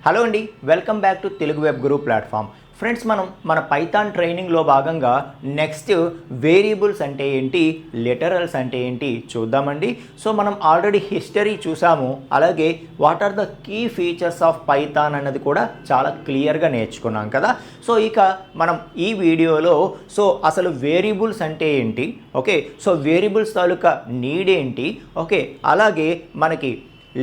Hello అండి, welcome back to Telugu web Guru platform. Friends, మనం మన పైథాన్ ట్రైనింగ్లో భాగంగా నెక్స్ట్ వేరియబుల్స్ అంటే ఏంటి, లిటరల్స్ అంటే ఏంటి చూద్దామండి. సో మనం ఆల్రెడీ హిస్టరీ చూసాము, అలాగే what are the key features of Python అన్నది కూడా చాలా క్లియర్గా నేర్చుకున్నాం కదా. సో ఇక మనం ఈ వీడియోలో అసలు వేరియబుల్స్ అంటే ఏంటి, ఓకే, సో వేరియబుల్స్ తాలూకా నీడ్ ఏంటి, ఓకే, అలాగే మనకి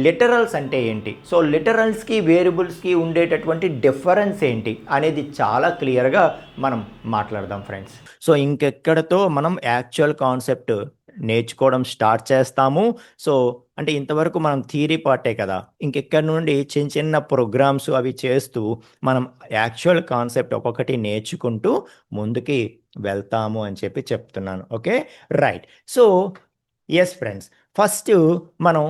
లిటరల్స్ అంటే ఏంటి, సో లిటరల్స్కి వేరియబుల్స్కి ఉండేటటువంటి డిఫరెన్స్ ఏంటి అనేది చాలా క్లియర్గా మనం మాట్లాడదాం ఫ్రెండ్స్. సో ఇంకెక్కడతో మనం యాక్చువల్ కాన్సెప్ట్ నేర్చుకోవడం స్టార్ట్ చేస్తాము. సో అంటే ఇంతవరకు మనం థియరీ పార్టే కదా, ఇంకెక్కడి నుండి చిన్న చిన్న ప్రోగ్రామ్స్ అవి చేస్తూ మనం యాక్చువల్ కాన్సెప్ట్ ఒక్కొక్కటి నేర్చుకుంటూ ముందుకి వెళ్తాము అని చెప్పి చెప్తున్నాను. Okay, right. So yes friends, first మనం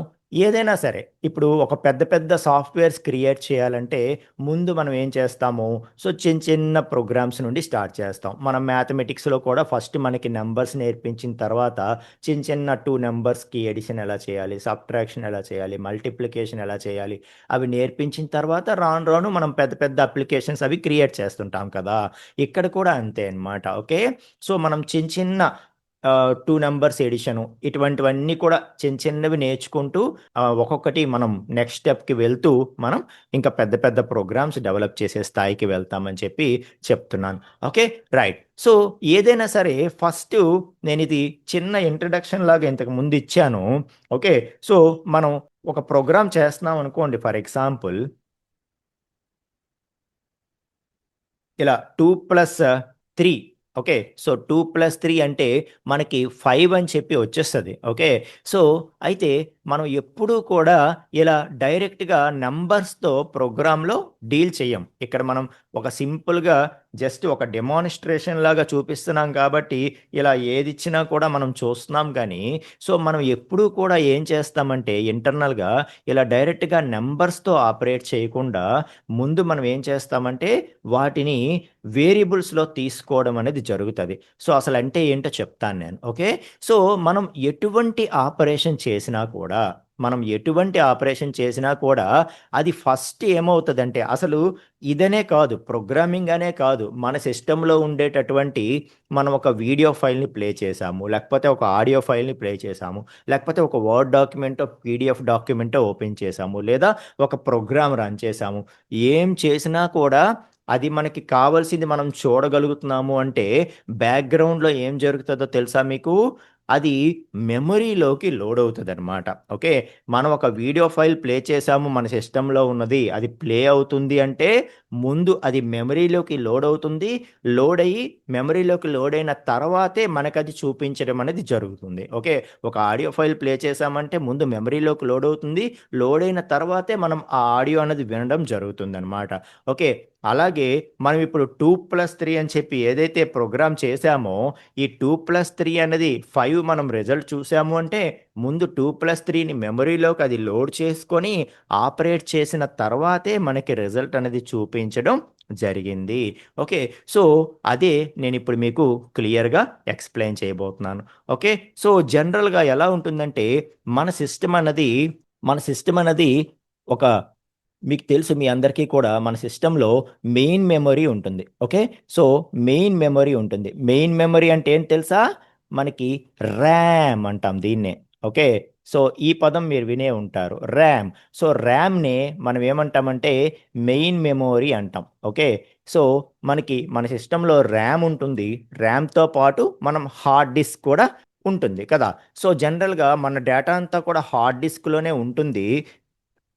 ఏదైనా సరే ఇప్పుడు ఒక పెద్ద పెద్ద సాఫ్ట్వేర్స్ క్రియేట్ చేయాలంటే ముందు మనం ఏం చేస్తాము, సో చిన్న చిన్న ప్రోగ్రామ్స్ నుండి స్టార్ట్ చేస్తాం. మనం మ్యాథమెటిక్స్లో కూడా ఫస్ట్ మనకి నెంబర్స్ నేర్పించిన తర్వాత చిన్న చిన్న 2 నెంబర్స్కి ఎడిషన్ ఎలా చేయాలి, సబ్ట్రాక్షన్ ఎలా చేయాలి, మల్టిప్లికేషన్ ఎలా చేయాలి అవి నేర్పించిన తర్వాత రాను రాను మనం పెద్ద పెద్ద అప్లికేషన్స్ అవి క్రియేట్ చేస్తుంటాం కదా. ఇక్కడ కూడా అంతే అన్నమాట. ఓకే, సో మనం చిన్న చిన్న 2 నెంబర్స్ ఎడిషను ఇటువంటివన్నీ కూడా చిన్న చిన్నవి నేర్చుకుంటూ ఒక్కొక్కటి మనం నెక్స్ట్ స్టెప్‌కి వెళ్తూ మనం ఇంకా పెద్ద పెద్ద ప్రోగ్రామ్స్ డెవలప్ చేసే స్థాయికి వెళ్తామని చెప్పి చెప్తున్నాను. Okay, right. సో ఏదైనా సరే ఫస్టు నేనిది చిన్న ఇంట్రడక్షన్ లాగా ఇంతకు ముందు ఇచ్చాను. ఓకే, సో మనం ఒక ప్రోగ్రామ్ చేస్తున్నాం అనుకోండి, ఫర్ ఎగ్జాంపుల్ ఇలా 2+3. ఓకే, సో 2+3 అంటే మనకి 5 అని చెప్పి వచ్చేస్తుంది. ఓకే, సో అయితే మనం ఎప్పుడూ కూడా ఇలా డైరెక్ట్గా నెంబర్స్తో ప్రోగ్రాంలో డీల్ చేయం. ఇక్కడ మనం ఒక సింపుల్గా జస్ట్ ఒక డెమాన్స్ట్రేషన్ లాగా చూపిస్తున్నాం కాబట్టి ఇలా ఏది ఇచ్చినా కూడా మనం చూస్తున్నాం. కానీ సో మనం ఎప్పుడూ కూడా ఏం చేస్తామంటే ఇంటర్నల్గా ఇలా డైరెక్ట్గా నెంబర్స్తో ఆపరేట్ చేయకుండా ముందు మనం ఏం చేస్తామంటే వాటిని వేరియబుల్స్లో తీసుకోవడం అనేది జరుగుతుంది. సో అసలు అంటే ఏంటో చెప్తాను నేను. ఓకే, సో మనం ఎటువంటి ఆపరేషన్ చేసినా కూడా అది ఫస్ట్ ఏమవుతుందంటే అసలు ఇదనే కాదు, ప్రోగ్రామింగ్ అనే కాదు, మన సిస్టంలో ఉండేటటువంటి మనం ఒక వీడియో ఫైల్ని ప్లే చేసాము, లేకపోతే ఒక ఆడియో ఫైల్ని ప్లే చేసాము, లేకపోతే ఒక వర్డ్ డాక్యుమెంటో పీడిఎఫ్ డాక్యుమెంటో ఓపెన్ చేసాము, లేదా ఒక ప్రోగ్రామ్ రన్ చేసాము. ఏం చేసినా కూడా అది మనకి కావాల్సింది మనం చూడగలుగుతున్నాము అంటే బ్యాక్గ్రౌండ్లో ఏం జరుగుతుందో తెలుసా మీకు? అది మెమరీలోకి లోడ్ అవుతుందన్నమాట. ఓకే, మనం ఒక వీడియో ఫైల్ ప్లే చేసాము, మన సిస్టంలో ఉన్నది అది ప్లే అవుతుంది అంటే ముందు అది మెమరీలోకి లోడ్ అవుతుంది. లోడ్ అయ్యి మెమరీలోకి లోడ్ అయిన తర్వాతే మనకది చూపించడం అనేది జరుగుతుంది. ఓకే, ఒక ఆడియో ఫైల్ ప్లే చేసామంటే ముందు మెమరీలోకి లోడ్ అవుతుంది. లోడ్ అయిన తర్వాతే మనం ఆ ఆడియో అనేది వినడం జరుగుతుందన్నమాట. ఓకే, అలాగే మనం ఇప్పుడు 2+3 అని చెప్పి ఏదైతే ప్రోగ్రామ్ చేశామో ఈ 2+3 అనేది 5 మనం రిజల్ట్ చూసాము అంటే ముందు 2+3ని మెమరీలోకి అది లోడ్ చేసుకొని ఆపరేట్ చేసిన తర్వాతే మనకి రిజల్ట్ అనేది చూపించడం జరిగింది. ఓకే, సో అదే నేను ఇప్పుడు మీకు క్లియర్గా ఎక్స్ప్లెయిన్ చేయబోతున్నాను. ఓకే, సో జనరల్గా ఎలా ఉంటుందంటే మన సిస్టమ్ అన్నది ఒక మీకు తెలుసు, మీ అందరికీ కూడా మన సిస్టంలో మెయిన్ మెమరీ ఉంటుంది. ఓకే, సో మెయిన్ మెమరీ అంటే ఏంటి తెలుసా? మనకి ర్యామ్ అంటాం దీన్నే. ఓకే, సో ఈ పదం మీరు వినే ఉంటారు, ర్యామ్. సో ర్యామ్నే మనం ఏమంటామంటే మెయిన్ మెమరీ అంటాం. ఓకే, సో మన సిస్టంలో ర్యామ్ ఉంటుంది, ర్యామ్తో పాటు మనం హార్డ్ డిస్క్ కూడా ఉంటుంది కదా. సో జనరల్గా మన డేటా అంతా కూడా హార్డ్ డిస్క్లోనే ఉంటుంది.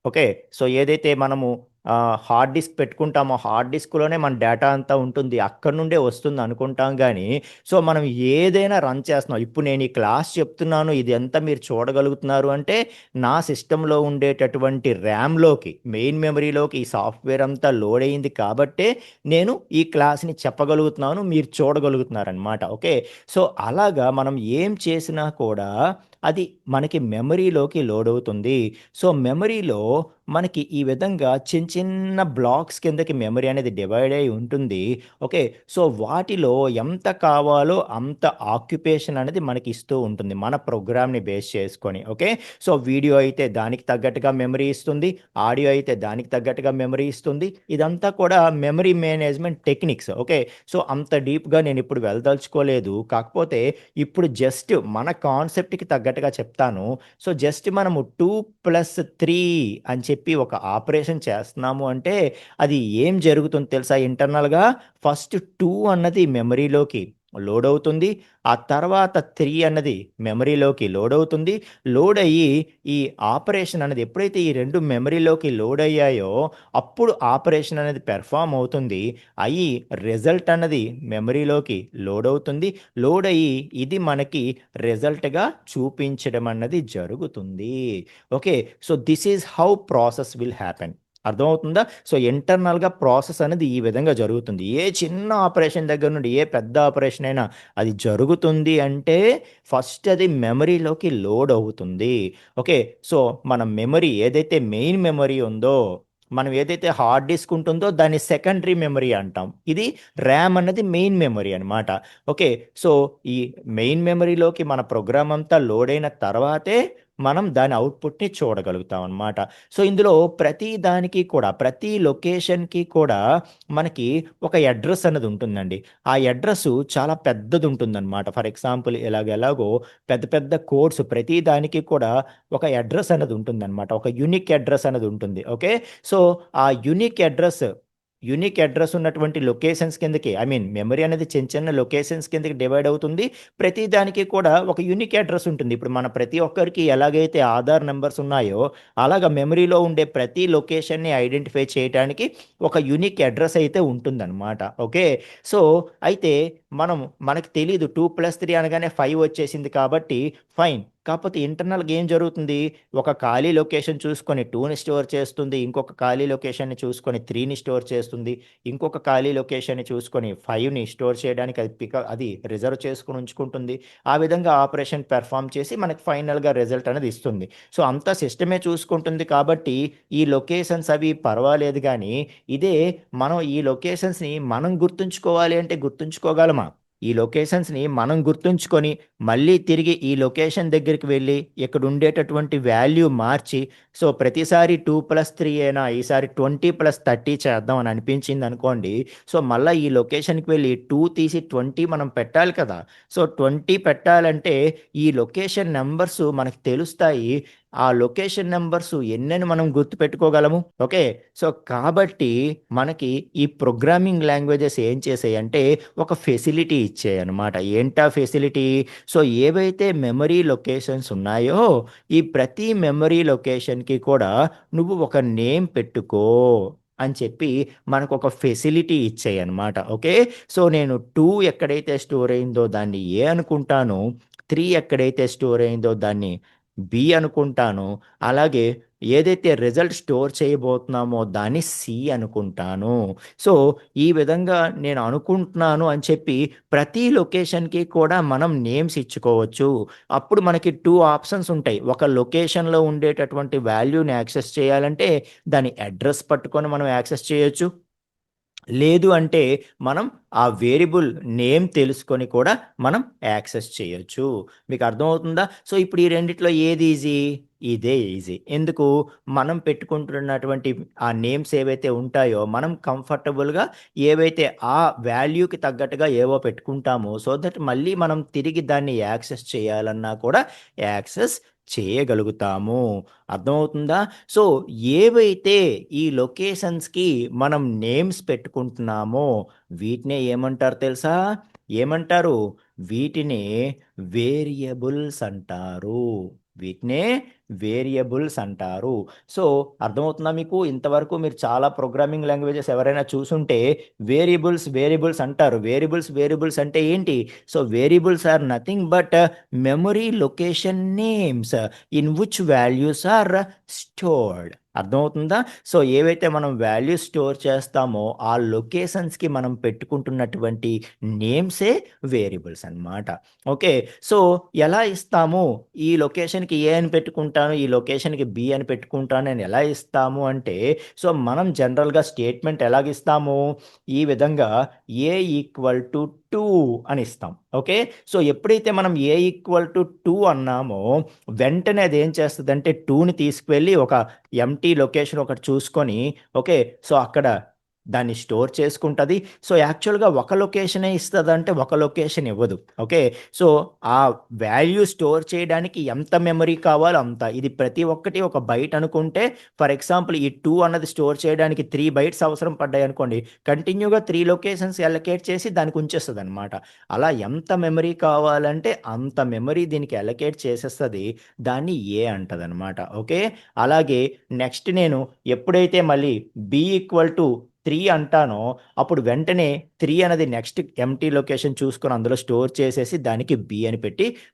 ఓకే, సో ఏదైతే మనము హార్డ్ డిస్క్ పెట్టుకుంటామో హార్డ్ డిస్క్లోనే మన డేటా అంతా ఉంటుంది, అక్కడి నుండే వస్తుంది అనుకుంటాం. కానీ సో మనం ఏదైనా రన్ చేస్తున్నాం, ఇప్పుడు నేను ఈ క్లాస్ చెప్తున్నాను, ఇది ఎంత మీరు చూడగలుగుతున్నారు అంటే నా సిస్టంలో ఉండేటటువంటి ర్యామ్లోకి మెయిన్ మెమరీలోకి ఈ సాఫ్ట్వేర్ అంతా లోడ్ అయింది కాబట్టే నేను ఈ క్లాస్ని చెప్పగలుగుతున్నాను, మీరు చూడగలుగుతున్నారనమాట. ఓకే, సో అలాగా మనం ఏం చేసినా కూడా అది మనకి మెమరీలోకి లోడ్ అవుతుంది. సో మెమరీలో మనకి ఈ విధంగా చిన్న చిన్న బ్లాక్స్ కిందకి మెమరీ అనేది డివైడ్ అయి ఉంటుంది. ఓకే. సో, వాటిలో ఎంత కావాలో అంత ఆక్యుపేషన్ అనేది మనకి ఇస్తూ ఉంటుంది. మన ప్రోగ్రామ్‌ని బేస్ చేసుకొని. ఓకే. సో, వీడియో అయితే దానికి తగ్గట్టుగా మెమరీ ఇస్తుంది. ఆడియో అయితే దానికి తగ్గట్టుగా మెమరీ ఇస్తుంది. ఇదంతా కూడా memory management techniques. Okay. So, అంత డీప్‌గా నేనిప్పుడు వెళ్ళదలుచుకోలేదు. కాకపోతే ఇప్పుడు జస్ట్ మన కాన్సెప్ట్‌కి తగ్గట్టుగా చెప్తాను. సో, జస్ట్ మనము 2+3 అని చెప్పి ఒక ఆపరేషన్ చేస్తున్నాము అంటే, అది ఏం జరుగుతుందో తెలుసా ఇంటర్నల్‌గా? ఫస్ట్ 2 అన్నది మెమరీలోకి లోడ్ అవుతుంది. ఆ తర్వాత 3 అన్నది మెమరీలోకి లోడ్ అవుతుంది. లోడ్ అయ్యి ఈ ఆపరేషన్ అనేది ఎప్పుడైతే ఈ 2 మెమరీలోకి లోడ్ అయ్యాయో, అప్పుడు ఆపరేషన్ అనేది పెర్ఫార్మ్ అవుతుంది. అయ్యి రిజల్ట్ అన్నది మెమరీలోకి లోడ్ అవుతుంది. లోడ్ అయ్యి ఇది మనకి రిజల్ట్‌గా చూపించడం అన్నది జరుగుతుంది. Okay. So, this is how process will happen. అర్థమవుతుందా? సో, ఇంటర్నల్‌గా ప్రాసెస్ అనేది ఈ విధంగా జరుగుతుంది. ఏ చిన్న ఆపరేషన్ దగ్గర నుండి ఏ పెద్ద ఆపరేషన్ అయినా అది జరుగుతుంది అంటే ఫస్ట్ అది మెమరీలోకి లోడ్ అవుతుంది. ఓకే. సో, మన మెమరీ ఏదైతే మెయిన్ మెమరీ ఉందో, మనం ఏదైతే హార్డ్ డిస్క్ ఉంటుందో దాన్ని సెకండరీ మెమరీ అంటాం. ఇది ర్యామ్ అన్నది మెయిన్ మెమరీ అనమాట. ఓకే. సో, ఈ మెయిన్ మెమరీలోకి మన ప్రోగ్రామ్ అంతా లోడ్ అయిన తర్వాతే మనం దాని అవుట్‌పుట్‌ని చూడగలుగుతాం అనమాట. సో, ఇందులో ప్రతి దానికి కూడా, ప్రతి లొకేషన్‌కి కూడా మనకి ఒక అడ్రెస్ అన్నది ఉంటుందండి. ఆ అడ్రెస్సు చాలా పెద్దదుంటుందనమాట. ఫర్ ఎగ్జాంపుల్ ఎలాగో పెద్ద పెద్ద కోడ్స్ ప్రతి దానికి కూడా ఒక అడ్రెస్ అన్నది ఉంటుందనమాట. ఒక యూనిక్ అడ్రెస్ అనేది ఉంటుంది. ఓకే. సో, ఆ యూనిక్ అడ్రెస్ ఉన్నటువంటి లొకేషన్స్ కిందకి ఐ మీన్ మెమరీ అనేది చిన్న చిన్న లొకేషన్స్ కిందకి డివైడ్ అవుతుంది. ప్రతి దానికి కూడా ఒక యూనిక్ అడ్రెస్ ఉంటుంది. ఇప్పుడు మన ప్రతి ఒక్కరికి ఎలాగైతే ఆధార్ నంబర్స్ ఉన్నాయో, అలాగా మెమరీలో ఉండే ప్రతి లొకేషన్‌ని ఐడెంటిఫై చేయటానికి ఒక యూనిక్ అడ్రెస్ అయితే ఉంటుందనమాట. ఓకే. సో, అయితే మనకి తెలీదు 2+3 అనగానే 5 వచ్చేసింది కాబట్టి ఫైన్. కాకపోతే ఇంటర్నల్‌గా ఏం జరుగుతుంది? ఒక ఖాళీ లొకేషన్ చూసుకొని 2ని స్టోర్ చేస్తుంది. ఇంకొక ఖాళీ లొకేషన్‌ని చూసుకొని 3ని స్టోర్ చేస్తుంది. ఇంకొక ఖాళీ లొకేషన్‌ని చూసుకొని 5ని స్టోర్ చేయడానికి అది రిజర్వ్ చేసుకొని ఉంచుకుంటుంది. ఆ విధంగా ఆపరేషన్ పెర్ఫార్మ్ చేసి మనకు ఫైనల్‌గా రిజల్ట్ అనేది ఇస్తుంది. సో, అంతా సిస్టమే చూసుకుంటుంది కాబట్టి ఈ లొకేషన్స్ అవి పర్వాలేదు గానీ, ఇదే మనం ఈ లొకేషన్స్‌ని మనం గుర్తుంచుకోవాలి అంటే గుర్తుంచుకోగలమా? ఈ లొకేషన్స్‌ని మనం గుర్తుంచుకొని, మళ్ళీ తిరిగి ఈ లొకేషన్ దగ్గరికి వెళ్ళి, ఇక్కడ ఉండేటటువంటి వాల్యూ మార్చి, సో, ప్రతిసారి 2+3 ఏనా ఈసారి 20+30 చేద్దాం అని అనిపించిందనుకోండి. సో, మళ్ళా ఈ లొకేషన్‌కి వెళ్ళి 2 తీసి 20 మనం పెట్టాలి కదా! సో, 20 పెట్టాలంటే ఈ లొకేషన్ నంబర్స్ మనకు తెలుస్తాయి. ఆ లొకేషన్ నంబర్స్ ఎన్నని మనం గుర్తుపెట్టుకోగలము. ఓకే. సో, కాబట్టి మనకి ఈ ప్రోగ్రామింగ్ లాంగ్వేజెస్ ఏం చేసాయంటే ఒక ఫెసిలిటీ ఇచ్చాయన్నమాట. ఏంటా ఫెసిలిటీ? సో, ఏవైతే మెమరీ లొకేషన్స్ ఉన్నాయో, ఈ ప్రతి మెమరీ లొకేషన్‌కి కూడా నువ్వు ఒక నేమ్ పెట్టుకో అని చెప్పి మనకొక ఫెసిలిటీ ఇచ్చాయన్నమాట. ఓకే. సో, నేను 2 ఎక్కడైతే స్టోర్ అయిందో దాన్ని ఏ అనుకుంటానో, 3 ఎక్కడైతే స్టోర్ అయిందో దాన్ని బి అనుకుంటాను. అలాగే ఏదైతే రిజల్ట్ స్టోర్ చేయబోతున్నామో దాన్ని సి అనుకుంటాను. సో, ఈ విధంగా నేను అనుకుంటున్నాను అని చెప్పి ప్రతి లొకేషన్‌కి కూడా మనం నేమ్స్ ఇచ్చుకోవచ్చు. అప్పుడు మనకి 2 ఆప్షన్స్ ఉంటాయి. ఒక లొకేషన్‌లో ఉండేటటువంటి వాల్యూని యాక్సెస్ చేయాలంటే దాని అడ్రెస్ పట్టుకొని మనం యాక్సెస్ చేయొచ్చు. లేదు అంటే మనం ఆ వేరియబుల్ నేమ్ తెలుసుకొని కూడా మనం యాక్సెస్ చేయొచ్చు. మీకు అర్థమవుతుందా? సో, ఇప్పుడు ఈ రెండిట్లో ఏది ఈజీ? ఇదే ఈజీ. ఎందుకు? మనం పెట్టుకుంటున్నటువంటి ఆ నేమ్స్ ఏవైతే ఉంటాయో మనం కంఫర్టబుల్‌గా ఏవైతే ఆ వాల్యూకి తగ్గట్టుగా ఏవో పెట్టుకుంటామో సో దట్ మళ్ళీ మనం తిరిగి దాన్ని యాక్సెస్ చేయాలన్నా కూడా యాక్సెస్ చేయగలుగుతాము. అర్థమవుతుందా? సో, ఏవైతే ఈ లొకేషన్స్‌కి మనం నేమ్స్ పెట్టుకుంటున్నామో వీటినే ఏమంటారు తెలుసా? ఏమంటారు? వీటినే వేరియబుల్స్ అంటారు. వీటినే వేరియబుల్స్ అంటారు. సో, అర్థమవుతుందా మీకు? ఇంతవరకు మీరు చాలా ప్రోగ్రామింగ్ లాంగ్వేజెస్ ఎవరైనా చూసుంటే వేరియబుల్స్ అంటారు. వేరియబుల్స్ అంటే ఏంటి? So, variables are nothing but memory location names in which values are stored. అర్థమవుతుందా? సో, ఏవైతే మనం వాల్యూస్ స్టోర్ చేస్తామో, ఆ లొకేషన్స్‌కి మనం పెట్టుకుంటున్నటువంటి నేమ్సే వేరియబుల్స్ అన్నమాట. ఓకే. సో, ఎలా ఇస్తాము? ఈ లొకేషన్‌కి ఏ అని పెట్టుకుంటాను, ఈ లొకేషన్‌కి బి అని పెట్టుకుంటాను అని ఎలా ఇస్తాము అంటే, సో, మనం జనరల్‌గా స్టేట్మెంట్ ఎలాగిస్తాము? ఈ విధంగా ఏ ఈక్వల్ టు 2 అని ఇస్తాం. ఓకే. సో, ఎప్పుడైతే మనం ఏ ఈక్వల్ టు 2 అన్నామో, వెంటనే అదేం చేస్తదంటే 2ని తీసుకువెళ్ళి ఒక ఎంప్టీ లొకేషన్ ఒకటి చూసుకొని, ఓకే. సో, అక్కడ దాన్ని స్టోర్ చేసుకుంటది. సో, యాక్చువల్‌గా ఒక లొకేషనే ఇస్తదంటే, ఒక లొకేషన్ ఇవ్వదు. ఓకే. సో, ఆ వాల్యూ స్టోర్ చేయడానికి ఎంత మెమరీ కావాలో అంత. ఇది ప్రతి ఒక్కటి ఒక బైట్ అనుకుంటే, ఫర్ ఎగ్జాంపుల్ ఈ 2 అన్నది స్టోర్ చేయడానికి 3 బైట్స్ అవసరం పడ్డాయనుకోండి, కంటిన్యూగా 3 లొకేషన్స్ అలొకేట్ చేసి దానికి ఉంచేస్తదనమాట. అలా ఎంత మెమరీ కావాలంటే అంత మెమరీ దీనికి అలొకేట్ చేసేస్తది. దాన్ని ఏ అంటదనమాట. ఓకే. అలాగే నెక్స్ట్ నేను ఎప్పుడైతే మళ్ళీ బి ఈక్వల్ టు 3 అంటానో, అప్పుడు వెంటనే 3 అనేది నెక్స్ట్ ఎంప్టీ లొకేషన్ చూసుకొని అందులో స్టోర్ చేసేసి దానికి బి అని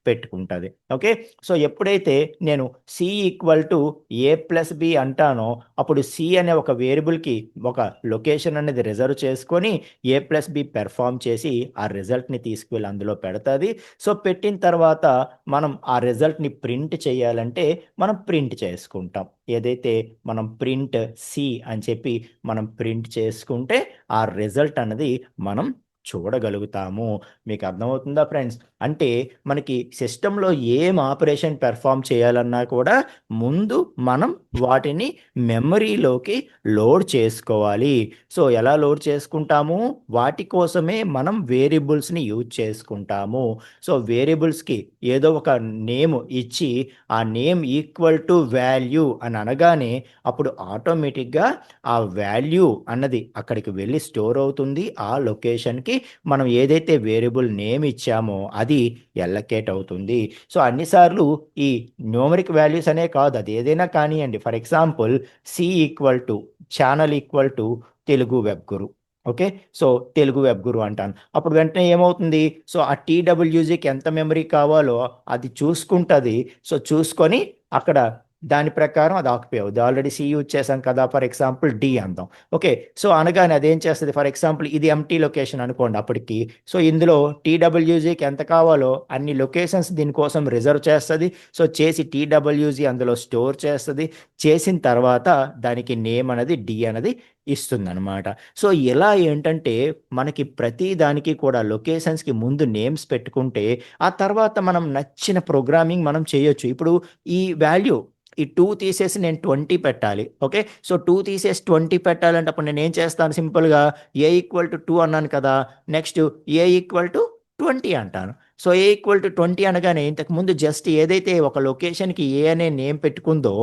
పెట్టుకుంటది. ఓకే. సో, ఎప్పుడైతే నేను C equal to A plus B అంటానో, అప్పుడు సి అనే ఒక వేరియబుల్‌కి ఒక లొకేషన్ అనేది రిజర్వ్ చేసుకొని ఏ ప్లస్ బి పెర్ఫార్మ్ చేసి ఆ రిజల్ట్‌ని తీసుకువెళ్ళి అందులో పెడతది. సో, పెట్టిన తర్వాత మనం ఆ రిజల్ట్‌ని ప్రింట్ చేయాలంటే మనం ప్రింట్ చేసుకుంటాం. ఏదైతే మనం ప్రింట్ సి అని చెప్పి మనం ప్రింట్ చేసుకుంటే ఆ రిజల్ట్ అన్నది మనం చూడగలుగుతాము. మీకు అర్థమవుతుందా ఫ్రెండ్స్? అంటే మనకి సిస్టమ్‌లో ఏం ఆపరేషన్ పెర్ఫార్మ్ చేయాలన్నా కూడా ముందు మనం వాటిని మెమరీలోకి లోడ్ చేసుకోవాలి. సో, ఎలా లోడ్ చేసుకుంటాము? వాటి కోసమే మనం వేరియబుల్స్‌ని యూజ్ చేసుకుంటాము. సో, వేరియబుల్స్‌కి ఏదో ఒక నేమ్ ఇచ్చి ఆ నేమ్ ఈక్వల్ టు వాల్యూ అని అనగానే అప్పుడు ఆటోమేటిక్‌గా ఆ వాల్యూ అన్నది అక్కడికి వెళ్లి స్టోర్ అవుతుంది. ఆ లొకేషన్‌కి మనం ఏదైతే వేరియబుల్ నేమ్ ఇచ్చామో అది ఎల్లకేట్ అవుతుంది. సో, అన్ని సార్లు ఈ న్యూమరిక్ వాల్యూస్ అనే కాదు, అది ఏదైనా కానియండి. For example C equal to channel equal to Telugu web Guru. Okay. So, Telugu web Guru అంటాను. అప్పుడు వెంటనే ఏమవుతుంది? సో, ఆ టీడబ్ల్యూజీకి ఎంత మెమరీ కావాలో అది చూసుకుంటది. సో, చూసుకొని అక్కడ దాని ప్రకారం అది ఆక్యుపై అవుద్ది. ఆల్రెడీ సి యూజ్ చేశాం కదా! ఫర్ ఎగ్జాంపుల్ డి అందాం. ఓకే. సో, అనగానే అదేం చేస్తది? ఫర్ ఎగ్జాంపుల్ ఇది ఎంప్టీ లొకేషన్ అనుకోండి అప్పటికి. సో, ఇందులో టీడబ్ల్యూజీకి ఎంత కావాలో అన్ని లొకేషన్స్ దీనికోసం రిజర్వ్ చేస్తది. సో, చేసి టీడబ్ల్యూజీ అందులో స్టోర్ చేస్తది. చేసిన తర్వాత దానికి నేమ్ అనేది డి అనేది ఇస్తుందనమాట. సో, ఇలా ఏంటంటే మనకి ప్రతి దానికి కూడా లొకేషన్స్‌కి ముందు నేమ్స్ పెట్టుకుంటే, ఆ తర్వాత మనం నచ్చిన ప్రోగ్రామింగ్ మనం చేయొచ్చు. ఇప్పుడు ఈ వాల్యూ ఈ 2 తీసేసి నేను 20 పెట్టాలి. ఓకే. సో, 2 తీసేసి 20 పెట్టాలంటే అప్పుడు నేనేం చేస్తాను సింపుల్‌గా ఏ ఈక్వల్ టు 2 అన్నాను కదా! నెక్స్ట్ ఏ ఈక్వల్ టు 20 అంటాను. సో, ఏ ఈక్వల్ టు 20 అనగానే ఇంతకుముందు జస్ట్ ఏదైతే ఒక లొకేషన్‌కి ఏ అనే నేమ్ పెట్టుకుందో,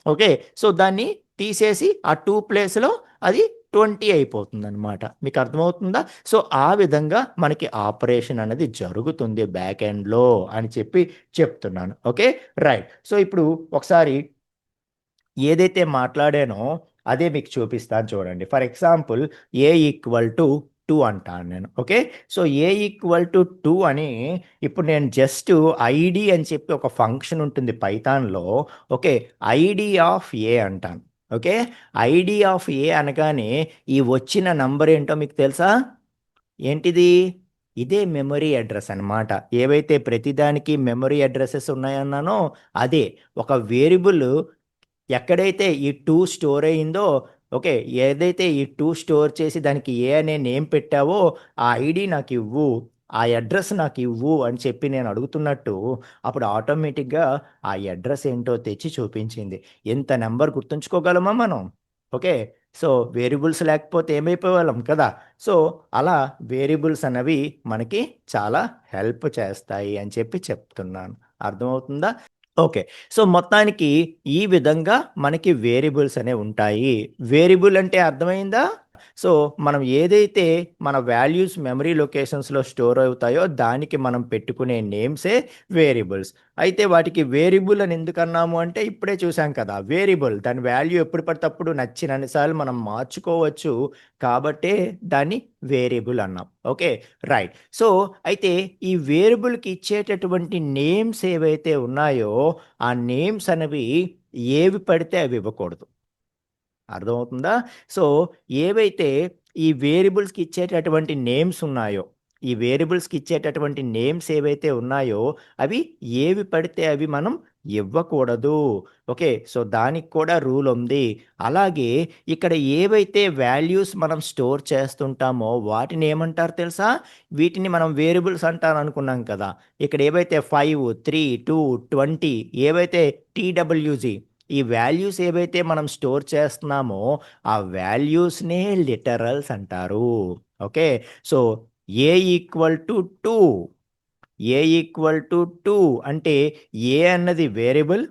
ఓకే. సో, దాన్ని తీసేసి ఆ 2 ప్లేస్‌లో అది 20 అయిపోతుందనమాట. మీకు అర్థమవుతుందా? సో, ఆ విధంగా మనకి ఆపరేషన్ అనేది జరుగుతుంది బ్యాక్ ఎండ్‌లో అని చెప్పి చెప్తున్నాను. ఓకే. రైట్. సో, ఇప్పుడు ఒకసారి ఏదైతే మాట్లాడానో అదే మీకు చూపిస్తాను చూడండి. For example A equal to 2 అంటాను నేను. Okay. So, A equal to 2 అని ఇప్పుడు నేను జస్ట్ ఐడీ అని చెప్పి ఒక ఫంక్షన్ ఉంటుంది పైథాన్‌లో. ఓకే. ఐడీ ఆఫ్ ఏ అంటాను. ఓకే. ఐడీ ఆఫ్ ఏ అనగానే ఈ వచ్చిన నంబర్ ఏంటో మీకు తెలుసా? ఏంటిది? ఇదే మెమరీ అడ్రెస్ అన్నమాట. ఏవైతే ప్రతిదానికి మెమరీ అడ్రెసెస్ ఉన్నాయన్నానో అదే. ఒక వేరియబుల్ ఎక్కడైతే ఈ 2 స్టోర్ అయిందో, ఓకే. ఏదైతే ఈ 2 స్టోర్ చేసి దానికి ఏ అనే నేమ్ పెట్టావో, ఆ ఐడీ నాకివ్వు, ఆ అడ్రెస్ నాకివ్వు అని చెప్పి నేను అడుగుతున్నట్టు, అప్పుడు ఆటోమేటిక్‌గా ఆ అడ్రెస్ ఏంటో తెచ్చి చూపించింది. ఇంత నంబర్ గుర్తుంచుకోగలమా మనం? ఓకే. సో, వేరియబుల్స్ లేకపోతే ఏమైపోయేవాళ్ళం కదా! సో, అలా వేరియబుల్స్ అన్నవి మనకి చాలా హెల్ప్ చేస్తాయి అని చెప్పి చెప్తున్నాను. అర్థమవుతుందా? ఓకే. సో, మొత్తానికి ఈ విధంగా మనకి వేరియబుల్స్ అనేవుంటాయి. వేరియబుల్ అంటే అర్థమైందా? సో, మనం ఏదైతే మన వాల్యూస్ మెమరీ లొకేషన్స్‌లో స్టోర్ అవుతాయో దానికి మనం పెట్టుకునే నేమ్సే వేరియబుల్స్. అయితే వాటికి వేరియబుల్ అని ఎందుకన్నాము అంటే ఇప్పుడే చూసాం కదా! వేరియబుల్ దాని వాల్యూ ఎప్పుడు పడితే అప్పుడు నచ్చినన్ని సార్లు మనం మార్చుకోవచ్చు. కాబట్టే దాన్ని వేరియబుల్ అన్నాం. ఓకే. రైట్. సో, అయితే ఈ వేరియబుల్‌కి ఇచ్చేటటువంటి నేమ్స్ ఏవైతే ఉన్నాయో, ఆ నేమ్స్ అనేవి ఏవి పడితే అవి ఇవ్వకూడదు. అర్థమవుతుందా? సో, ఏవైతే ఈ వేరియబుల్స్‌కి ఇచ్చేటటువంటి నేమ్స్ ఉన్నాయో, ఈ వేరియబుల్స్‌కి ఇచ్చేటటువంటి నేమ్స్ ఏవైతే ఉన్నాయో, అవి ఏవి పడితే అవి మనం ఇవ్వకూడదు. ఓకే. సో, దానికి కూడా రూల్ ఉంది. అలాగే ఇక్కడ ఏవైతే వాల్యూస్ మనం స్టోర్ చేస్తుంటామో వాటిని ఏమంటారు తెలుసా? వీటిని మనం వేరియబుల్స్ అంటారనుకున్నాం కదా! ఇక్కడ ఏవైతే 5, 3, 2, 20 ఏవైతే టీడబ్ల్యూజీ ఈ వాల్యూస్ ఏవైతే మనం స్టోర్ చేస్తున్నామో ఆ వాల్యూస్‌నే లిటరల్స్ అంటారు. Okay. So, A equal to 2 A equal to 2 అంటే ఏ అన్నది వేరియబుల్,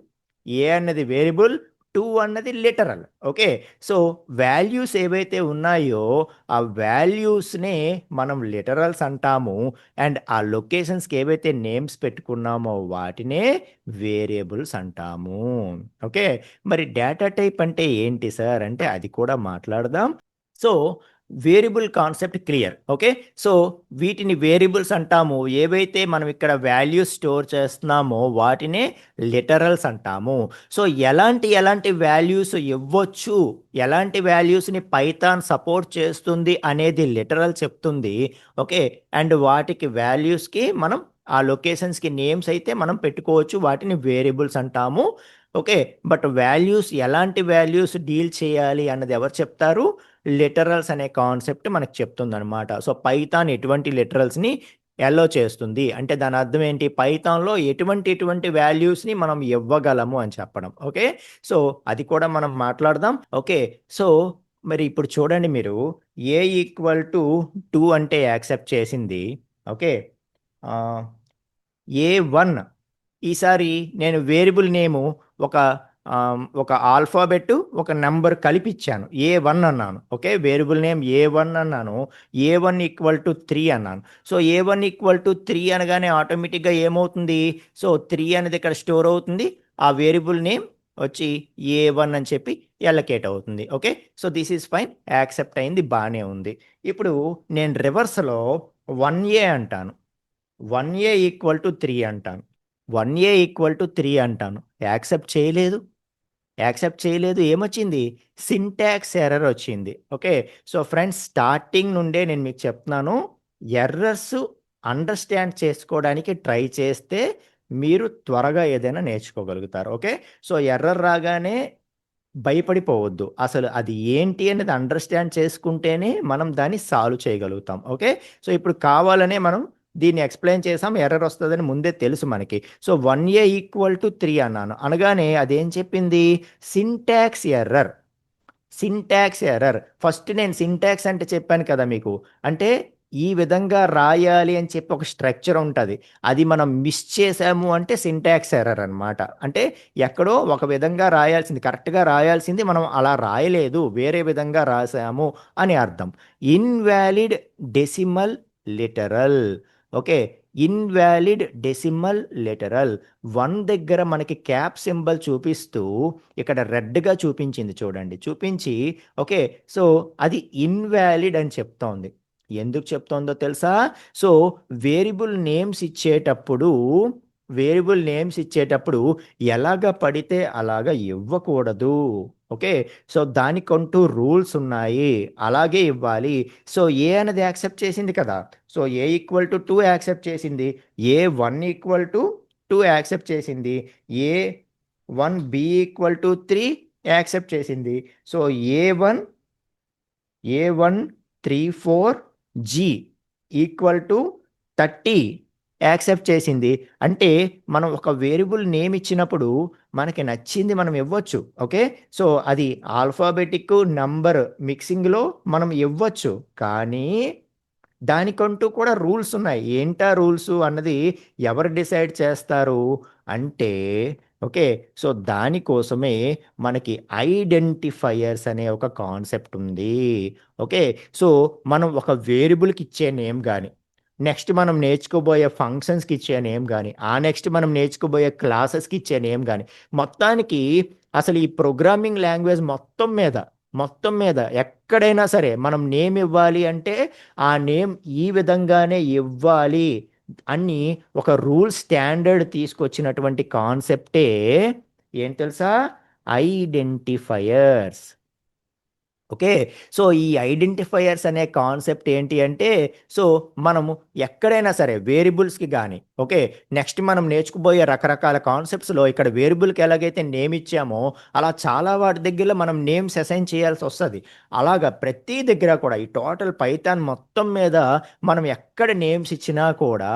2 అన్నది లిటరల్. ఓకే. సో, వాల్యూస్ ఏవైతే ఉన్నాయో ఆ వాల్యూస్‌నే మనం లిటరల్స్ అంటాము. అండ్ ఆ లొకేషన్స్‌కి ఏవైతే నేమ్స్ పెట్టుకున్నామో వాటినే వేరియబుల్స్ అంటాము. ఓకే. మరి డేటా టైప్ అంటే ఏంటి సార్ అంటే అది కూడా మాట్లాడదాం. So, variable concept clear. Okay. So, వీటిని వేరియబుల్స్ అంటాము. ఏవైతే మనం ఇక్కడ వాల్యూస్ స్టోర్ చేస్తున్నామో వాటినే లిటరల్స్ అంటాము. సో, ఎలాంటి వాల్యూస్ ఇవ్వచ్చు, ఎలాంటి వాల్యూస్‌ని పైథాన్ సపోర్ట్ చేస్తుంది అనేది లిటరల్ చెప్తుంది. ఓకే. అండ్ వాటికి వాల్యూస్‌కి మనం ఆ లొకేషన్స్‌కి నేమ్స్ అయితే మనం పెట్టుకోవచ్చు. వాటిని వేరియబుల్స్ అంటాము. ఓకే. బట్ వాల్యూస్ ఎలాంటి వాల్యూస్ డీల్ చేయాలి అన్నది ఎవరు చెప్తారు? లిటరల్స్ అనే కాన్సెప్ట్ మనకు చెప్తుందనమాట. సో, పైథాన్ ఎటువంటి లిటరల్స్‌ని ఎలో చేస్తుంది. అంటే దాని అర్థం ఏంటి? పైథాన్‌లో ఎటువంటి వాల్యూస్‌ని మనం ఇవ్వగలము అని చెప్పడం. ఓకే. సో, అది కూడా మనం మాట్లాడదాం. ఓకే. సో, మరి ఇప్పుడు చూడండి మీరు ఏ ఈక్వల్ టు 2 అంటే యాక్సెప్ట్ చేసింది. ఓకే. ఆహ్, ఏ1 ఈసారి నేను వేరియబుల్ నేము ఒక ఒక ఆల్ఫాబెట్, ఒక నంబర్ కలిపిచ్చాను. ఏ1 అన్నాను. ఓకే. వేరియబుల్ నేమ్ ఏ1 అన్నాను. ఏ1 ఈక్వల్ టు 3 అన్నాను. సో, ఏ1 ఈక్వల్ టు 3 అనగానే ఆటోమేటిక్‌గా ఏమవుతుంది? సో, 3 అనేది ఇక్కడ స్టోర్ అవుతుంది. ఆ వేరియబుల్ నేమ్ వచ్చి ఏ1 అని చెప్పి ఎలకేట్ అవుతుంది. Okay. So, this is fine. Accept అయింది బానే ఉంది. ఇప్పుడు నేను రివర్స్‌లో 1ఏ అంటాను. 1ఏ ఈక్వల్ టు 3 అంటాను. 1ఏ ఈక్వల్ టు 3 అంటాను. యాక్సెప్ట్ చేయలేదు. యాక్సెప్ట్ చేయలేదు. ఏమొచ్చింది? సింటాక్స్ ఎర్రర్ వచ్చింది. ఓకే. సో, ఫ్రెండ్స్ స్టార్టింగ్ నుండే నేను మీకు చెప్తున్నాను. ఎర్రర్స్ అండర్‌స్టాండ్ చేసుకోవడానికి ట్రై చేస్తే మీరు త్వరగా ఏదైనా నేర్చుకోగలుగుతారు. ఓకే. సో, ఎర్రర్ రాగానే భయపడిపోవద్దు. అసలు అది ఏంటి అనేది అండర్‌స్టాండ్ చేసుకుంటేనే మనం దాన్ని సాల్వ్ చేయగలుగుతాం. ఓకే. సో, ఇప్పుడు కావాలనే మనం దీన్ని ఎక్స్‌ప్లెయిన్ చేసాం. ఎర్రర్ వస్తదని ముందే తెలుసు మనకి. సో, 1ఏ ఈక్వల్ టు 3 అన్నాను. అనగానే అదేం చెప్పింది? Syntax error. Syntax error. First నేను సింటాక్స్ అంటే చెప్పాను కదా మీకు. అంటే ఈ విధంగా రాయాలి అని చెప్పి ఒక స్ట్రక్చర్ ఉంటది. అది మనం మిస్ చేసాము అంటే సింటాక్స్ ఎర్రర్ అనమాట. అంటే ఎక్కడో ఒక విధంగా రాయాల్సింది కరెక్ట్‌గా రాయాల్సింది మనం అలా రాయలేదు. వేరే విధంగా రాసాము అని అర్థం. Invalid decimal literal. Okay. Invalid decimal literal. 1 దగ్గర మనకి క్యాప్ సింబల్ చూపిస్తూ ఇక్కడ రెడ్‌గా చూపించింది చూడండి. చూపించి ఓకే. సో, అది ఇన్‌వాలిడ్ అని చెప్తోంది. ఎందుకు చెప్తోందో తెలుసా? సో, వేరియబుల్ నేమ్స్ ఇచ్చేటప్పుడు, వేరియబుల్ నేమ్స్ ఇచ్చేటప్పుడు ఎలాగ పడితే అలాగా ఇవ్వకూడదు. ఓకే. సో, దానికంటూ రూల్స్ ఉన్నాయి. అలాగే ఇవ్వాలి. సో, ఏ అనేది యాక్సెప్ట్ చేసింది కదా! So, A equal to 2 accept చేసింది. ఏ1 ఈక్వల్ టు 2 యాక్సెప్ట్ చేసింది. A one B equal to 3 accept చేసింది. So, A1 3 4 G equal to 30 accept చేసింది. అంటే మనం ఒక వేరియబుల్ నేమ్ ఇచ్చినప్పుడు మనకి నచ్చింది మనం ఇవ్వచ్చు. ఓకే. సో, అది ఆల్ఫాబెటిక్, నంబర్ మిక్సింగ్‌లో మనం ఇవ్వచ్చు. కానీ దానికంటూ కూడా రూల్స్ ఉన్నాయి. ఏంటా రూల్సు అన్నది ఎవరు డిసైడ్ చేస్తారు అంటే ఓకే. సో, దానికోసమే మనకి ఐడెంటిఫైయర్స్ అనే ఒక కాన్సెప్ట్ ఉంది. ఓకే. సో, మనం ఒక వేరియబుల్‌కి ఇచ్చే నేమ్ గాని, నెక్స్ట్ మనం నేర్చుకోబోయే ఫంక్షన్స్‌కి ఇచ్చే నేమ్ గాని, ఆ నెక్స్ట్ మనం నేర్చుకోబోయే క్లాసెస్‌కి ఇచ్చే నేమ్ గాని, మొత్తానికి అసలు ఈ ప్రోగ్రామింగ్ లాంగ్వేజ్ మొత్తం మీద ఎక్కడైనా సరే మనం నేమ్ ఇవ్వాలి అంటే, ఆ నేమ్ ఈ విధంగానే ఇవ్వాలి అని ఒక రూల్ స్టాండర్డ్ తీసుకొచ్చినటువంటి కాన్సెప్టే ఏం తెలుసా? ఐడెంటిఫైయర్స్. ఓకే. సో, ఈ ఐడెంటిఫైయర్స్ అనే కాన్సెప్ట్ ఏంటి అంటే, సో, మనము ఎక్కడైనా సరే వేరియబుల్స్‌కి గాని, ఓకే. నెక్స్ట్ మనం నేర్చుకోబోయే రకరకాల కాన్సెప్ట్స్‌లో ఇక్కడ వేరియబుల్‌కి ఎలాగైతే నేమ్ ఇచ్చామో, అలా చాలా వాటి దగ్గరలో మనం నేమ్స్ అసైన్ చేయాల్సొస్తది. అలాగా ప్రతి దగ్గర కూడా ఈ టోటల్ పైథాన్ మొత్తం మీద మనం ఎక్కడ నేమ్స్ ఇచ్చినా కూడా,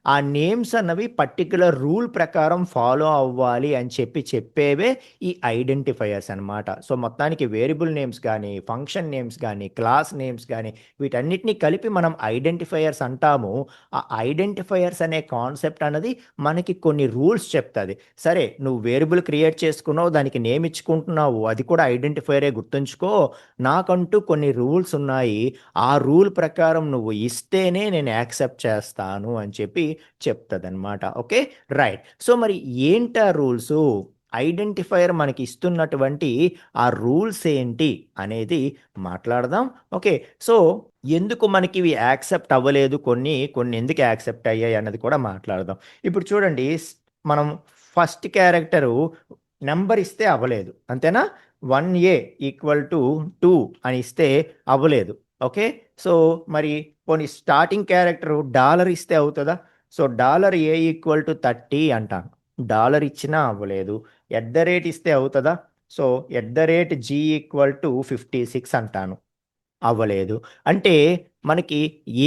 ఆ నేమ్స్ అన్నవి పర్టిక్యులర్ రూల్ ప్రకారం ఫాలో అవ్వాలి అని చెప్పేవే ఈ ఐడెంటిఫైయర్స్ అనమాట. సో, మొత్తానికి వేరియబుల్ నేమ్స్ గానీ, ఫంక్షన్ నేమ్స్ గానీ, క్లాస్ నేమ్స్ గానీ, వీటన్నిటిని కలిపి మనం ఐడెంటిఫైయర్స్ అంటాము. ఆ ఐడెంటిఫైయర్స్ అనే కాన్సెప్ట్ అన్నది మనకి కొన్ని రూల్స్ చెప్తది. సరే, నువ్వు వేరియబుల్ క్రియేట్ చేసుకున్నావు, దానికి నేమ్ ఇచ్చుకుంటున్నావు. అది కూడా ఐడెంటిఫైయరే గుర్తుంచుకో. నాకంటూ కొన్ని రూల్స్ ఉన్నాయి. ఆ రూల్ ప్రకారం నువ్వు ఇస్తేనే నేను యాక్సెప్ట్ చేస్తాను అని చెప్పి చెప్తదనమాట. ఓకే. రైట్. సో, మరి ఏంటా రూల్సు? ఐడెంటిఫైయర్ మనకి ఇస్తున్నటువంటి ఆ రూల్స్ ఏంటి అనేది మాట్లాడదాం. ఓకే. సో, ఎందుకు మనకివి యాక్సెప్ట్ అవ్వలేదు కొన్ని ఎందుకు యాక్సెప్ట్ అయ్యాయి అన్నది కూడా మాట్లాడదాం. ఇప్పుడు చూడండి, మనం ఫస్ట్ క్యారెక్టరు నంబర్ ఇస్తే అవ్వలేదు. అంతేనా? 1A = 2 అని ఇస్తే అవ్వలేదు. ఓకే. సో, మరి పోనీ స్టార్టింగ్ క్యారెక్టరు డాలర్ ఇస్తే అవుతదా? సో, $A = 30 అంటాను. డాలర్ ఇచ్చినా అవ్వలేదు. ఎట్ ద రేట్ ఇస్తే అవుతదా? సో, @G = 56 అంటాను. అవ్వలేదు. అంటే మనకి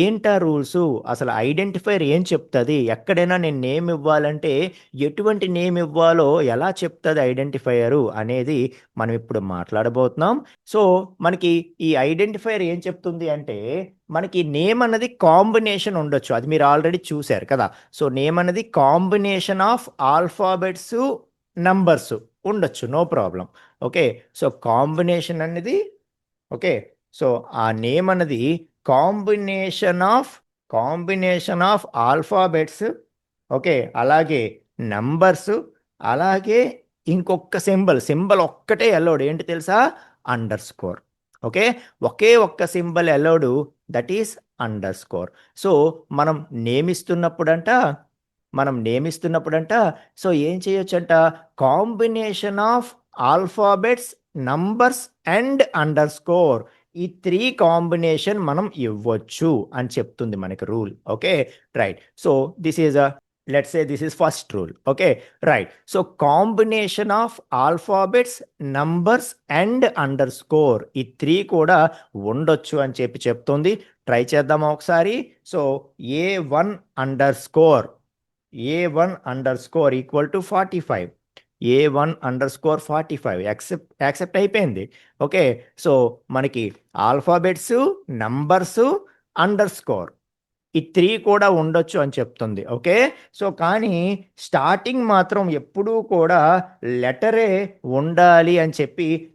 ఏంటా రూల్సు? అసలు ఐడెంటిఫైయర్ ఏం చెప్తది? ఎక్కడైనా నేను నేమ్ ఇవ్వాలంటే ఎటువంటి నేమ్ ఇవ్వాలో ఎలా చెప్తది ఐడెంటిఫైయరు అనేది మనం ఇప్పుడు మాట్లాడబోతున్నాం. సో, మనకి ఈ ఐడెంటిఫైయర్ ఏం చెప్తుంది అంటే, మనకి నేమ్ అన్నది కాంబినేషన్ ఉండొచ్చు. అది మీరు ఆల్రెడీ చూసారు కదా! సో, నేమ్ అన్నది కాంబినేషన్ ఆఫ్ ఆల్ఫాబెట్సు, నంబర్సు ఉండొచ్చు. No problem. Okay. So, combination అనేది ఓకే. సో, ఆ నేమ్ అన్నది combination of combination of alphabets, okay. అలాగే నంబర్స్, అలాగే ఇంకొక సింబల్ ఒక్కటే అలౌడ్. ఏంటి తెలుసా? అండర్‌స్కోర్. ఓకే. ఒకే ఒక్క symbol allowed, that is underscore. So, మనం నేమ్ ఇస్తున్నప్పుడంట మనం నేమ్ ఇస్తున్నప్పుడంట సో, ఏం చేయొచ్చంట? Combination of alphabets, numbers and underscore ఈ 3 కాంబినేషన్ మనం ఇవ్వచ్చు అని చెప్తుంది మనకి rule. Okay. Right. So, this is let's say this is first rule. Okay. Right. So, combination of alphabets, numbers and underscore ఈ 3 కూడా ఉండొచ్చు అని చెప్తుంది. ట్రై చేద్దామా ఒకసారి? So, A1 underscore = 45. A1 underscore 45 accept అయిపోయింది. ఓకే. సో, మనకి ఆల్ఫాబెట్సు, నంబర్సు, అండర్‌స్కోర్ ఈ 3 కూడా ఉండొచ్చు అని చెప్తుంది. ఓకే. సో, కానీ స్టార్టింగ్ మాత్రం ఎప్పుడూ కూడా లెటరే ఉండాలి అని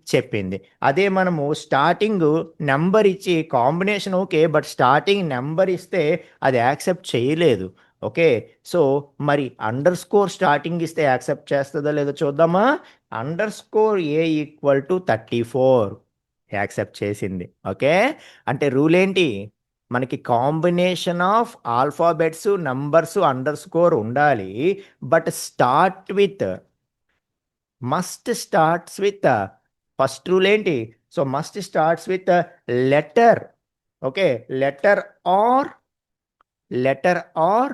చెప్పింది. అదే మనము స్టార్టింగు నంబర్ ఇచ్చి combination okay. But starting number ఇస్తే అది యాక్సెప్ట్ చేయలేదు. ఓకే. సో, మరి అండర్‌స్కోర్ స్టార్టింగ్ ఇస్తే యాక్సెప్ట్ చేస్తదో లేదో చూద్దామా? అండర్‌స్కోర్ A = 34 యాక్సెప్ట్ చేసింది. ఓకే. అంటే రూల్ ఏంటి? మనకి combination of alphabets, numbers, underscore ఉండాలి. But must starts with first rule ఏంటి? So, must starts with letter. Okay. Letter or letter or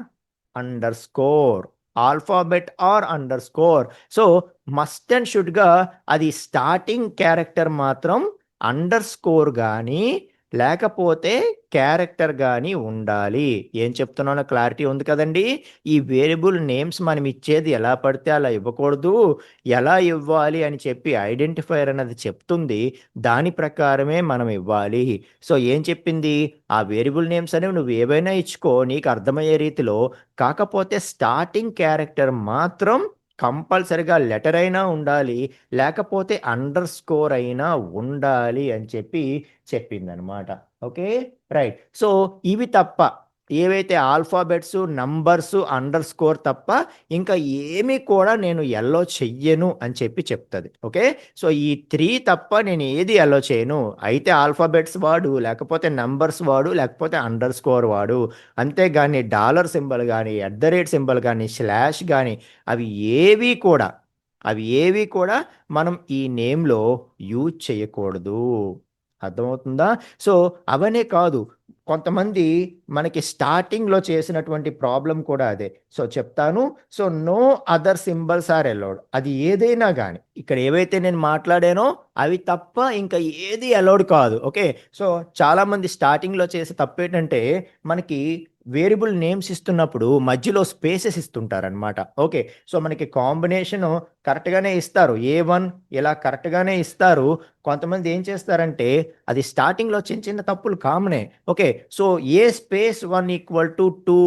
underscore. Alphabet or underscore. So, must and షుడ్‌గా అది starting character మాత్రం underscore గానీ, లేకపోతే character గానీ ఉండాలి. ఏం చెప్తున్నానో క్లారిటీ ఉంది కదండీ! ఈ వేరియబుల్ నేమ్స్ మనం ఇచ్చేది ఎలా పడితే అలా ఇవ్వకూడదు. ఎలా ఇవ్వాలి అని చెప్పి ఐడెంటిఫైయర్ అన్నది చెప్తుంది. దాని ప్రకారమే మనం ఇవ్వాలి. సో, ఏం చెప్పింది? ఆ వేరియబుల్ నేమ్స్ అనేవి నువ్వు ఏవైనా ఇచ్చుకో నీకు అర్థమయ్యే రీతిలో. కాకపోతే స్టార్టింగ్ క్యారెక్టర్ మాత్రం కంపల్సరీగా లెటర్ అయినా ఉండాలి. లేకపోతే అండర్‌స్కోర్ అయినా ఉండాలి అని చెప్పిందనమాట. ఓకే. రైట్. సో, ఇవి తప్ప ఏవైతే ఆల్ఫాబెట్సు, నంబర్సు, అండర్‌స్కోర్ తప్ప ఇంకా ఏమి కూడా నేను ఎలో చెయ్యను అని చెప్తది. ఓకే. సో, ఈ 3 తప్ప నేను ఏది ఎలో చేయను. అయితే ఆల్ఫాబెట్స్ వాడు, లేకపోతే నంబర్స్ వాడు, లేకపోతే అండర్‌స్కోర్ వాడు. అంతేగాని డాలర్ సింబల్ గాని, సింబల్ గాని, స్లాష్ గాని అవి ఏవి కూడా, అవి ఏవి కూడా మనం ఈ నేమ్‌లో యూజ్ చేయకూడదు అర్థమవుతుందా? సో అవనే కాదు, కొంతమంది మనకి స్టార్టింగ్లో చేసినటువంటి ప్రాబ్లం కూడా అదే. సో చెప్తాను. So no other symbols are allowed. అది ఏదైనా కానీ ఇక్కడ ఏవైతే నేను మాట్లాడానో అవి తప్ప ఇంకా ఏది అలౌడ్ కాదు. ఓకే, సో చాలామంది స్టార్టింగ్లో చేసే తప్పు ఏంటంటే మనకి వేరియబుల్ నేమ్స్ ఇస్తున్నప్పుడు మధ్యలో స్పేసెస్ ఇస్తుంటారనమాట. ఓకే, సో మనకి కాంబినేషను కరెక్ట్గానే ఇస్తారు, A1 ఇలా కరెక్ట్గానే ఇస్తారు. కొంతమంది ఏం చేస్తారంటే అది స్టార్టింగ్లో చిన్న చిన్న తప్పులు కామనే. Okay, so A space 1 equal to 2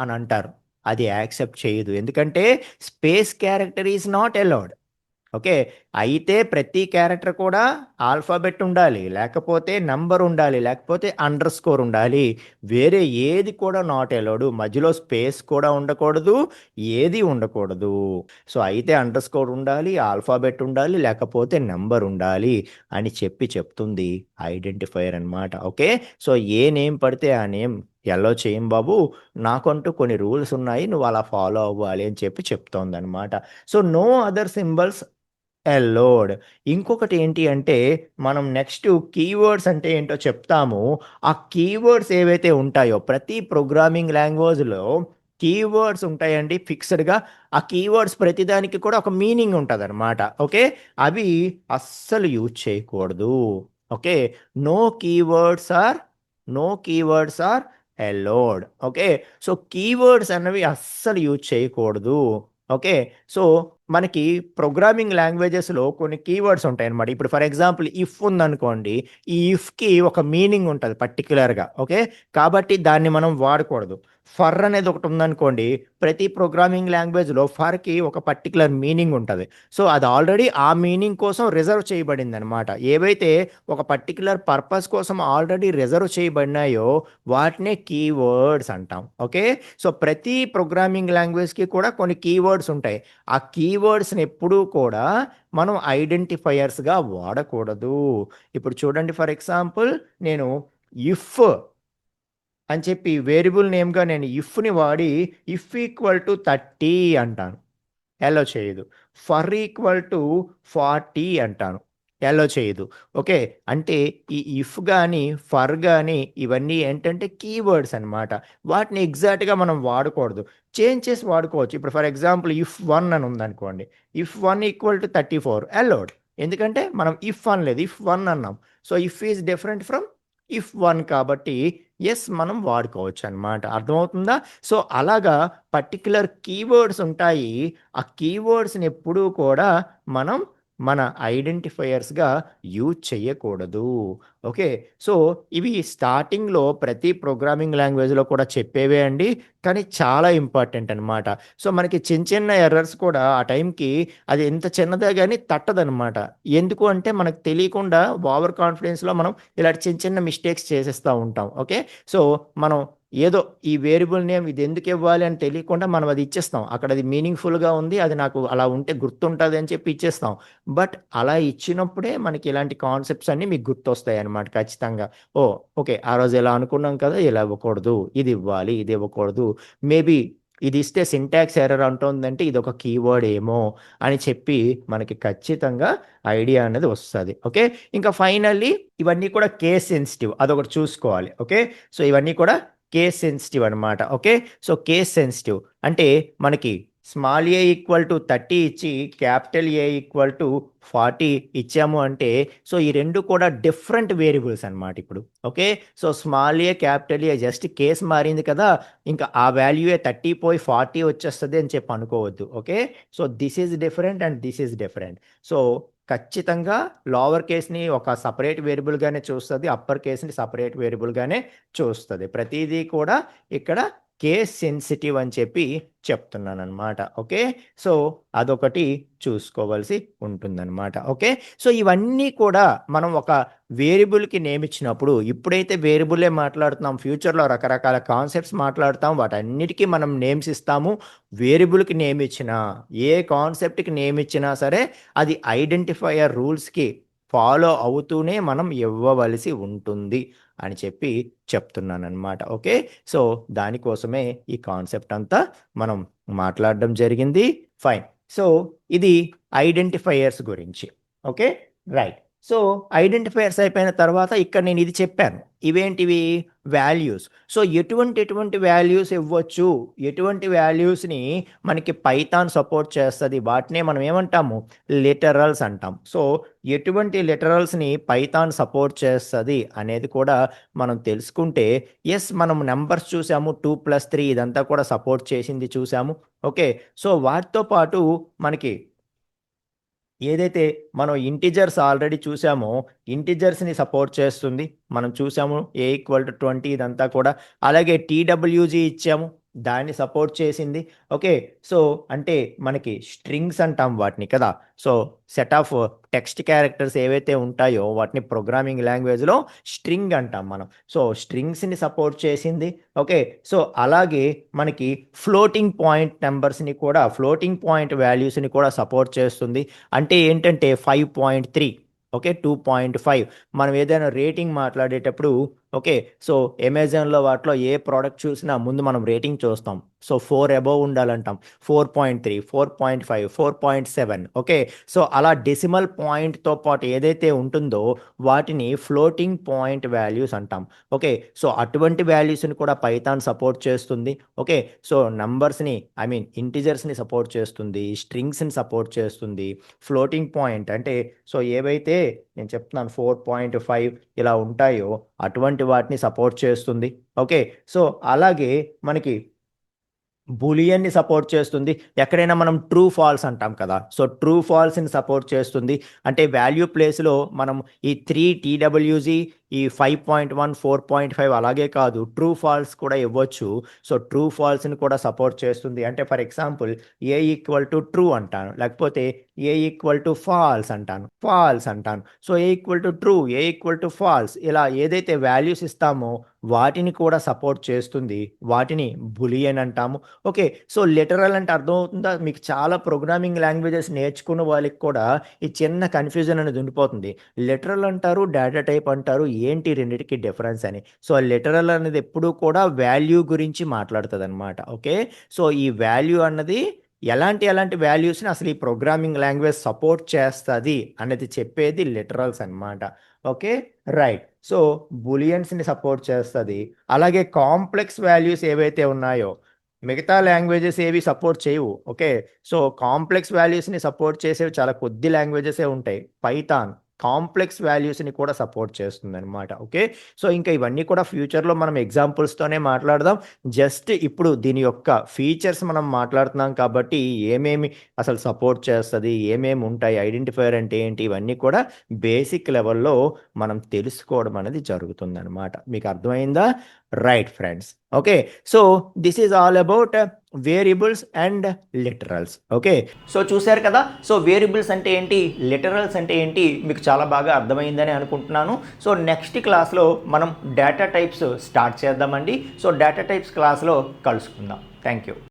అని అంటారు. అది యాక్సెప్ట్ చేయదు, ఎందుకంటే space character is not allowed. Okay, అయితే ప్రతి క్యారెక్టర్ కూడా ఆల్ఫాబెట్ ఉండాలి, లేకపోతే నంబర్ ఉండాలి, లేకపోతే అండర్ స్కోర్ ఉండాలి. వేరే ఏది కూడా నాట్ అలౌడ్. మధ్యలో స్పేస్ కూడా ఉండకూడదు, ఏది ఉండకూడదు. సో అయితే అండర్ స్కోర్ ఉండాలి, ఆల్ఫాబెట్ ఉండాలి, లేకపోతే నెంబర్ ఉండాలి అని చెప్తుంది ఐడెంటిఫైయర్ అన్నమాట. ఓకే, సో ఏ నేమ్ పడితే ఆ నేమ్ ఎల్లో చేయం బాబు, నాకంటూ కొన్ని రూల్స్ ఉన్నాయి, నువ్వు అలా ఫాలో అవ్వాలి అని చెప్తోంది అనమాట. So no other symbols allowed. ఇంకొకటి ఏంటి అంటే మనం నెక్స్ట్ కీవర్డ్స్ అంటే ఏంటో చెప్తాము. ఆ కీవర్డ్స్ ఏవైతే ఉంటాయో ప్రతి ప్రోగ్రామింగ్ లాంగ్వేజ్లో కీవర్డ్స్ ఉంటాయండి ఫిక్స్డ్గా. ఆ కీవర్డ్స్ ప్రతిదానికి కూడా ఒక మీనింగ్ ఉంటుంది అనమాట. ఓకే, అవి అస్సలు యూజ్ చేయకూడదు. Okay, no keywords are no keywords are allowed. Okay, so keywords అన్నవి అస్సలు యూజ్ చేయకూడదు. ఓకే, సో మనకి ప్రోగ్రామింగ్ లాంగ్వేజెస్లో కొన్ని కీవర్డ్స్ ఉంటాయన్నమాట. ఇప్పుడు ఫర్ ఎగ్జాంపుల్ ఇఫ్ ఉందనుకోండి, ఈ ఇఫ్కి ఒక మీనింగ్ ఉంటుంది పర్టికులర్గా. ఓకే, కాబట్టి దాన్ని మనం వాడకూడదు. ఫర్ అనేది ఒకటి ఉందనుకోండి, ప్రతి ప్రోగ్రామింగ్ లాంగ్వేజ్లో ఫర్కి ఒక పర్టికులర్ మీనింగ్ ఉంటుంది. సో అది ఆల్రెడీ ఆ మీనింగ్ కోసం రిజర్వ్ చేయబడింది అనమాట. ఏవైతే ఒక పర్టికులర్ పర్పస్ కోసం ఆల్రెడీ రిజర్వ్ చేయబడినాయో వాటినే కీవర్డ్స్ అంటాం. ఓకే, సో ప్రతి ప్రోగ్రామింగ్ లాంగ్వేజ్కి కూడా కొన్ని కీవర్డ్స్ ఉంటాయి. ఆ కీవర్డ్స్ని ఎప్పుడూ కూడా మనం ఐడెంటిఫైయర్స్గా వాడకూడదు. ఇప్పుడు చూడండి, ఫర్ ఎగ్జాంపుల్ నేను ఇఫ్ అని చెప్పి వేరియబుల్ నేమ్గా నేను ఇఫ్ని వాడి ఇఫ్ ఈక్వల్ టు 30 అంటాను, ఎల్లో చేయదు. ఫర్ ఈక్వల్ టు 40 అంటాను, ఎల్లో చేయదు. ఓకే, అంటే ఈ ఇఫ్ కానీ ఫర్ కానీ ఇవన్నీ ఏంటంటే కీవర్డ్స్ అనమాట. వాటిని ఎగ్జాక్ట్గా మనం వాడకూడదు, చేంజ్ చేసి వాడుకోవచ్చు. ఇప్పుడు ఫర్ ఎగ్జాంపుల్ ఇఫ్ 1 అని ఉందనుకోండి, ఇఫ్ 1 ఈక్వల్ టు 34 అలౌడ్, ఎందుకంటే మనం ఇఫ్ అనలేదు, ఇఫ్ 1 అన్నాం. So if is different from if 1 కాబట్టి ఎస్ మనం వాడుకోవచ్చు అనమాట. అర్థమవుతుందా? సో అలాగా పర్టిక్యులర్ కీవర్డ్స్ ఉంటాయి. ఆ కీవర్డ్స్ని ఎప్పుడూ కూడా మనం మన ఐడెంటిఫైయర్స్గా యూజ్ చేయకూడదు. ఓకే, సో ఇవి స్టార్టింగ్లో ప్రతి ప్రోగ్రామింగ్ లాంగ్వేజ్లో కూడా చెప్పేవే అండి, కానీ చాలా ఇంపార్టెంట్ అనమాట. సో మనకి చిన్న చిన్న ఎర్రర్స్ కూడా ఆ టైంకి అది ఎంత చిన్నదే కానీ తట్టదనమాట. ఎందుకు అంటే మనకు తెలియకుండా ఓవర్ కాన్ఫిడెన్స్లో మనం ఇలాంటి చిన్న చిన్న మిస్టేక్స్ చేసేస్తూ ఉంటాం. ఓకే, సో మనం ఏదో ఈ వేరియబుల్ నేమ్ ఇది ఎందుకు ఇవ్వాలి అని తెలియకుండా మనం అది ఇచ్చేస్తాం. అక్కడ అది మీనింగ్ఫుల్గా ఉంది, అది నాకు అలా ఉంటే గుర్తుంటుంది అని చెప్పి ఇచ్చేస్తాం. బట్ అలా ఇచ్చినప్పుడే మనకి ఇలాంటి కాన్సెప్ట్స్ అన్నీ మీకు గుర్తొస్తాయి అనమాట ఖచ్చితంగా. ఓ ఓకే, ఆ రోజు ఇలా అనుకున్నాం కదా, ఇలా ఇవ్వకూడదు, ఇది ఇవ్వాలి, ఇది ఇవ్వకూడదు. మేబీ ఇది ఇస్తే సింటాక్స్ ఎర్రర్ అంటుందంటే ఇది ఒక కీవర్డ్ ఏమో అని చెప్పి మనకి ఖచ్చితంగా ఐడియా అనేది వస్తుంది. ఓకే, ఇంకా ఫైనల్లీ ఇవన్నీ కూడా కేస్ సెన్సిటివ్, అదొకటి చూసుకోవాలి. ఓకే, సో ఇవన్నీ కూడా కేస్ సెన్సిటివ్ అనమాట. ఓకే, సో కేస్ సెన్సిటివ్ అంటే మనకి స్మాల్ ఏ ఈక్వల్ టు 30 ఇచ్చి క్యాపిటల్ ఏ ఈక్వల్ టు 40 ఇచ్చాము అంటే సో ఈ రెండు కూడా డిఫరెంట్ వేరియబుల్స్ అనమాట ఇప్పుడు. ఓకే, సో స్మాల్ ఏ క్యాపిటల్ ఏ జస్ట్ కేస్ మారింది కదా, ఇంకా ఆ వాల్యూయే 30 పోయి 40 వచ్చేస్తుంది అని చెప్పి అనుకోవద్దు. Okay, so this is different and this is different. So ఖచ్చితంగా లోవర్ కేస్ని ఒక సపరేట్ వేరియబుల్గానే చూస్తుంది, అప్పర్ కేస్ని సపరేట్ వేరియబుల్గానే చూస్తుంది. ప్రతిదీ కూడా ఇక్కడ కేస్ సెన్సిటివ్ అని చెప్పి చెప్తున్నాను అనమాట. ఓకే, సో అదొకటి చూసుకోవాల్సి ఉంటుందన్నమాట. ఓకే, సో ఇవన్నీ కూడా మనం ఒక వేరియబుల్కి నేమ్ ఇచ్చినప్పుడు, ఇప్పుడైతే వేరియబులే మాట్లాడుతున్నాం, ఫ్యూచర్లో రకరకాల కాన్సెప్ట్స్ మాట్లాడుతాం, వాటన్నిటికీ మనం నేమ్స్ ఇస్తాము. వేరియబుల్కి నేమ్ ఇచ్చినా, ఏ కాన్సెప్ట్కి నేమ్ ఇచ్చినా సరే అది ఐడెంటిఫైయర్ రూల్స్కి ఫాలో అవుతూనే మనం ఇవ్వవలసి ఉంటుంది అని చెప్పి చెప్తున్నానమాట. ఓకే, సో దానికోసమే ఈ కాన్సెప్ట్ అంతా మనం మాట్లాడడం జరిగింది. ఫైన్, సో ఇది ఐడెంటిఫైయర్స్ గురించి. Okay, right. సో, ఐడెంటిఫైయర్స్ అయిపోయిన తర్వాత ఇక్కడ నేను ఇది చెప్పాను. ఇవేంటివి? వాల్యూస్. సో, ఎటువంటి వాల్యూస్ ఇవ్వచ్చు? ఎటువంటి వాల్యూస్‌ని మనకి పైథాన్ సపోర్ట్ చేస్తది? వాటినే మనం ఏమంటాము? లిటరల్స్ అంటాం. సో, ఎటువంటి లిటరల్స్‌ని పైథాన్ సపోర్ట్ చేస్తది అనేది కూడా మనం తెలుసుకుంటే, మనం నంబర్స్ చూసాము. 2+3 ఇదంతా కూడా సపోర్ట్ చేసింది చూసాము. ఓకే. సో, వాటితో పాటు మనకి ఏదైతే మనం ఇంటిజర్స్ ఆల్రెడీ చూసామో, ఇంటిజర్స్‌ని సపోర్ట్ చేస్తుంది. మనం చూసాము A=20 ఇదంతా కూడా. అలాగే టీడబ్ల్యూజీ ఇచ్చాము. దాన్ని సపోర్ట్ చేసింది. ఓకే. సో, అంటే మనకి స్ట్రింగ్స్ అంటాం వాటిని కదా! So, set of text characters ఏవైతే ఉంటాయో వాటిని ప్రోగ్రామింగ్ లాంగ్వేజ్‌లో స్ట్రింగ్ అంటాం మనం. సో, స్ట్రింగ్స్‌ని సపోర్ట్ చేసింది. ఓకే. సో, అలాగే మనకి ఫ్లోటింగ్ పాయింట్ నంబర్స్‌ని కూడా ఫ్లోటింగ్ పాయింట్ వాల్యూస్‌ని కూడా సపోర్ట్ చేస్తుంది. అంటే ఏంటంటే 5.3 ఓకే. 2.5 మనం ఏదైనా రేటింగ్ మాట్లాడేటప్పుడు ఓకే. సో, అమెజాన్‌లో వాటిలో ఏ ప్రొడక్ట్ చూసినా ముందు మనం రేటింగ్ చూస్తాం. సో, 4 అబోవ్ ఉండాలంటాం. 4.3, 4.5, 4.7 ఓకే. సో, అలా డెసిమల్ పాయింట్‌తో పాటు ఏదైతే ఉంటుందో వాటిని ఫ్లోటింగ్ పాయింట్ వాల్యూస్ అంటాం. ఓకే. సో, అటువంటి వాల్యూస్‌ని కూడా పైథాన్ సపోర్ట్ చేస్తుంది. ఓకే. సో, నంబర్స్‌ని ఇంటిజర్స్‌ని సపోర్ట్ చేస్తుంది. స్ట్రింగ్స్‌ని సపోర్ట్ చేస్తుంది. ఫ్లోటింగ్ పాయింట్ అంటే సో, ఏవైతే నేను చెప్తున్నాను 4.5 ఇలా ఉంటాయో అటువంటి వాటిని సపోర్ట్ చేస్తుంది. ఓకే. సో, అలాగే మనకి బూలియన్‌ని సపోర్ట్ చేస్తుంది. ఎక్కడైనా మనం ట్రూ, ఫాల్స్ అంటాం కదా! సో, ట్రూ, ఫాల్స్‌ని సపోర్ట్ చేస్తుంది. అంటే వాల్యూ ప్లేస్‌లో మనం ఈ 3 టీడబ్ల్యూజీ, ఈ 5.1, 4.5 అలాగే కాదు. ట్రూ, ఫాల్స్ కూడా ఇవ్వచ్చు. సో, ట్రూ, ఫాల్స్‌ని కూడా సపోర్ట్ చేస్తుంది. అంటే ఫర్ ఎగ్జాంపుల్ ట్రూ అంటాను. లేకపోతే ఫాల్స్ అంటాను. ఫాల్స్ అంటాను. సో, ట్రూ, ఫాల్స్ ఇలా ఏదైతే వాల్యూస్ ఇస్తామో వాటిని కూడా సపోర్ట్ చేస్తుంది. వాటిని బూలియన్ అంటాము. ఓకే. సో, లిటరల్ అంటే అర్థమవుతుందా? మీకు చాలా ప్రోగ్రామింగ్ లాంగ్వేజెస్ నేర్చుకున్న వాళ్ళకి కూడా ఈ చిన్న కన్‌ఫ్యూజన్ అనేది ఉండిపోతుంది. లిటరల్ అంటారు, డేటా టైప్ అంటారు. ఏంటి రెండిటికి డిఫరెన్స్ అని. సో, లిటరల్ అనేది ఎప్పుడూ కూడా వాల్యూ గురించి మాట్లాడుతదనమాట. ఓకే. సో, ఈ వాల్యూ అన్నది ఎలాంటి వాల్యూస్‌ని అసలు ఈ ప్రోగ్రామింగ్ లాంగ్వేజ్ సపోర్ట్ చేస్తది అనేది చెప్పేది లిటరల్స్ అనమాట. ఓకే. రైట్. సో, బూలియన్స్‌ని సపోర్ట్ చేస్తది. అలాగే కాంప్లెక్స్ వాల్యూస్ ఏవైతే ఉన్నాయో మిగతా లాంగ్వేజెస్ ఏవి సపోర్ట్ చేయవు. ఓకే. సో, కాంప్లెక్స్ వాల్యూస్‌ని సపోర్ట్ చేసేవి చాలా కొద్ది లాంగ్వేజెసే ఉంటాయి. పైథాన్ కాంప్లెక్స్ వాల్యూస్‌ని కూడా సపోర్ట్ చేస్తుందనమాట. ఓకే. సో, ఇంకా ఇవన్నీ కూడా ఫ్యూచర్‌లో మనం ఎగ్జాంపుల్స్‌తోనే మాట్లాడదాం. జస్ట్ ఇప్పుడు దీని యొక్క ఫీచర్స్ మనం మాట్లాడుతున్నాం కాబట్టి ఏమేమి అసలు సపోర్ట్ చేస్తది, ఏమేమి ఉంటాయి, ఐడెంటిఫైయర్ అంటే ఏంటి, ఇవన్నీ కూడా బేసిక్ లెవెల్‌లో మనం తెలుసుకోవడం అనేది జరుగుతుందనమాట. మీకు అర్థమైందా? Right friends. Okay. So, this is all about variables and literals. Okay. So, చూసారు కదా! సో, వేరియబుల్స్ అంటే ఏంటి? లిటరల్స్ అంటే ఏంటి? మీకు చాలా బాగా అర్థమైందని అనుకుంటున్నాను. సో, నెక్స్ట్ క్లాస్‌లో మనం డేటా టైప్స్ స్టార్ట్ చేద్దామండి. సో, డేటా టైప్స్ క్లాస్‌లో కలుసుకుందాం. Thank you.